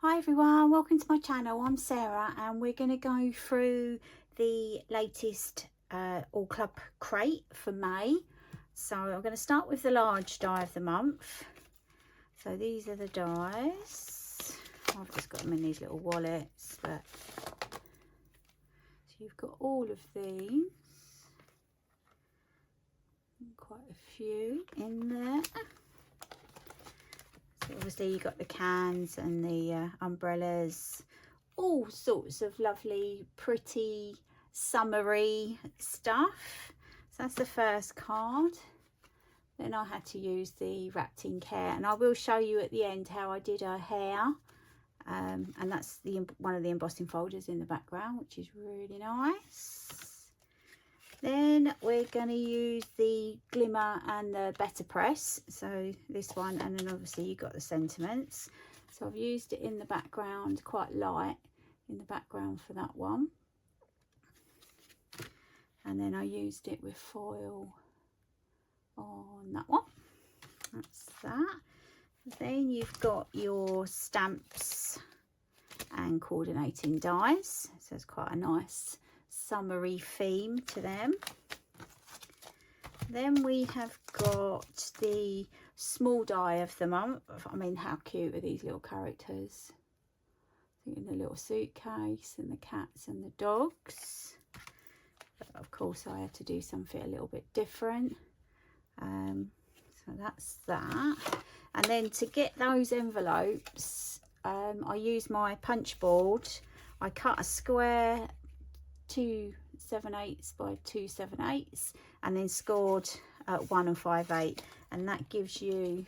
Hi everyone, welcome to my channel. I'm Sarah and we're going to go through the latest All Club crate for May. So I'm going to start with the large die of the month. So these are the dies. I've just got them in these little wallets, but so you've got all of these. Quite a few in there. So obviously you've got the cans and the umbrellas, all sorts of lovely, pretty, summery stuff. So that's the first card. Then I had to use the Wrapped in Care, and I will show you at the end how I did her hair. And that's one of the embossing folders in the background, which is really nice. Then we're going to use the Glimmer and the Better Press. So this one, and then obviously you've got the sentiments. So I've used it in the background, quite light in the background for that one. And then I used it with foil on that one. That's that. Then you've got your stamps and coordinating dies. So it's quite a nice summery theme to them. Then we have got the small die of the month. I mean, how cute are these little characters? In the little suitcase and the cats and the dogs. But of course I had to do something a little bit different. So that's that. And then to get those envelopes, I used my punch board. I cut a square 2 7/8 by 2 7/8 and then scored 1 5/8, and that gives you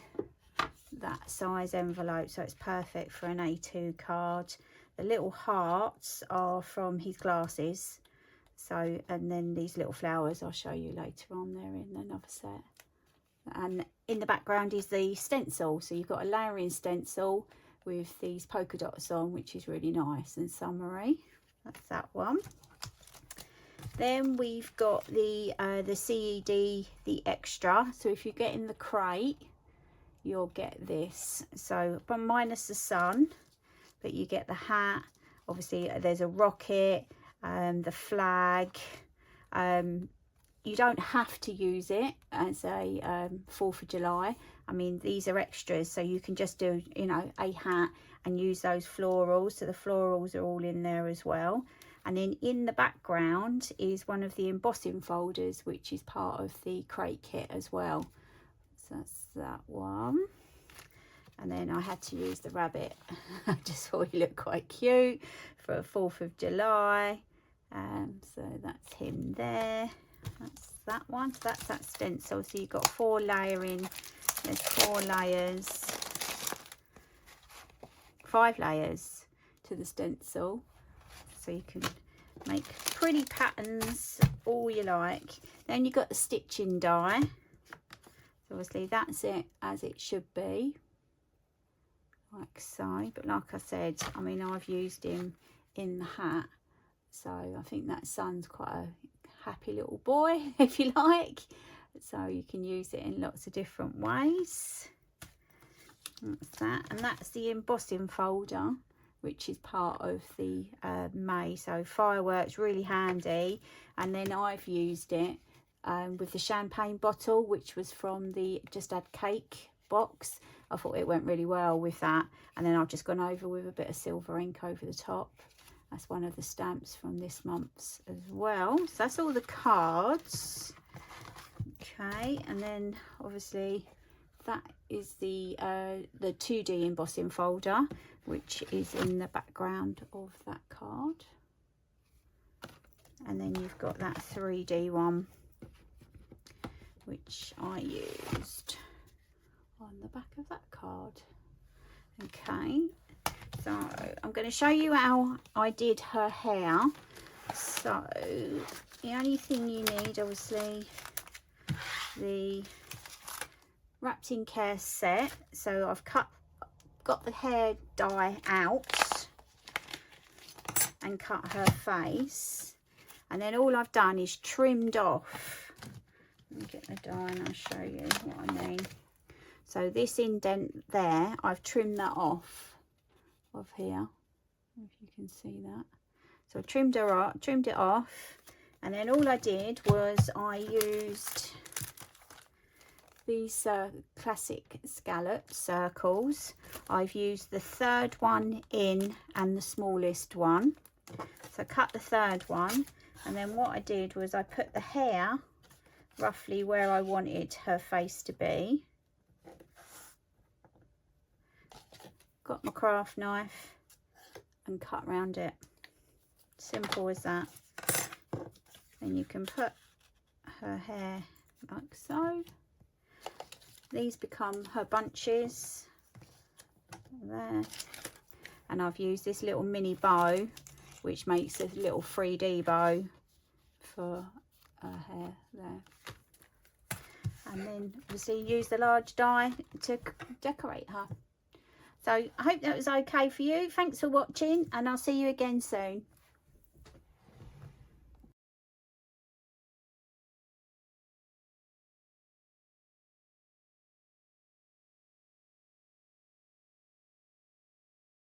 that size envelope, so it's perfect for an A2 card. The little hearts are from his glasses, so, and then these little flowers I'll show you later on, they're in another set. And in the background is the stencil, so you've got a layering stencil with these polka dots on, which is really nice and summery. That's that one. Then we've got the CED, the extra. So if you get in the crate, you'll get this. So, but minus the sun, but you get the hat. Obviously, there's a rocket, the flag. You don't have to use it as a 4th of July. I mean, these are extras, so you can just do, you know, a hat and use those florals. So the florals are all in there as well. And then in the background is one of the embossing folders, which is part of the crate kit as well. So that's that one. And then I had to use the rabbit. I just thought he looked quite cute for a 4th of July. So that's him there. That's that one. So that's that stencil. So you've got 4 layering. There's 4 layers. 5 layers to the stencil. So you can make pretty patterns all you like. Then you've got the stitching die. So obviously that's it as it should be, like so. But like I said, I mean, I've used him in the hat, so I think that son's quite a happy little boy, if you like. So you can use it in lots of different ways. That's that, and that's the embossing folder, which is part of the May. So fireworks, really handy. And then I've used it with the champagne bottle, which was from the Just Add Cake box. I thought it went really well with that. And then I've just gone over with a bit of silver ink over the top. That's one of the stamps from this month's as well. So that's all the cards. Okay, and then obviously that is the 2D embossing folder, which is in the background of that card. And then you've got that 3D one, which I used on the back of that card. Okay, so I'm going to show you how I did her hair. So the only thing you need, obviously, the Wrapped in Care set. So I've got the hair dye out and cut her face, and then all I've done is trimmed off. Let me get the die and I'll show you what I mean. So this indent there, I've trimmed that off of here, if you can see that. So I trimmed it off, and then all I did was I used these classic scallop circles. I've used the third one in and the smallest one. So I cut the third one, and then what I did was I put the hair roughly where I wanted her face to be. Got my craft knife and cut round it. Simple as that. Then you can put her hair like so. These become her bunches there, and I've used this little mini bow, which makes a little 3D bow for her hair there. And then obviously use the large die to decorate her. So I hope that was okay for you. Thanks for watching, and I'll see you again soon.